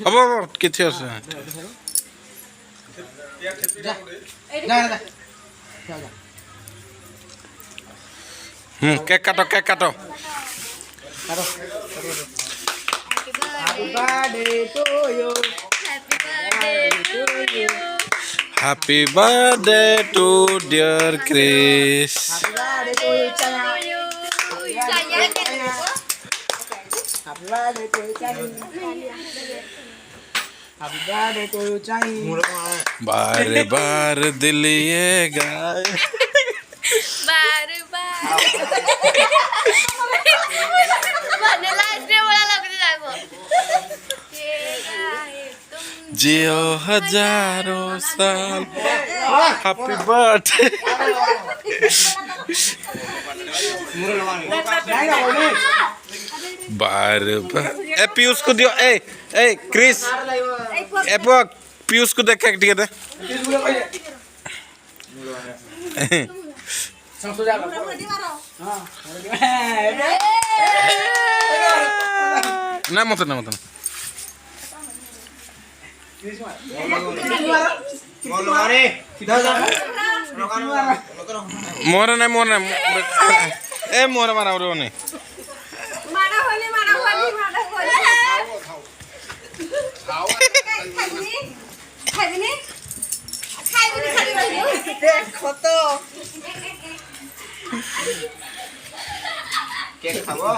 अब किथे আছে केक काटो Happy birthday to you. Happy birthday to dear Chris. Happy birthday to you, Chaya. Happy birthday to you, Chaya. Happy birthday to you, Chaya. बार बार दिल ये गाए बार भन्नेलाई चाहिँ मलाई लाग्दैन जियो हजारों साल हैप्पी बर्थडे बार बार ए पीयूष को दियो ए क्रिस ए पीयूष को देख के ठीक है ना मत मोर ए मोर मारा रो नहीं देखो तो केक खाओ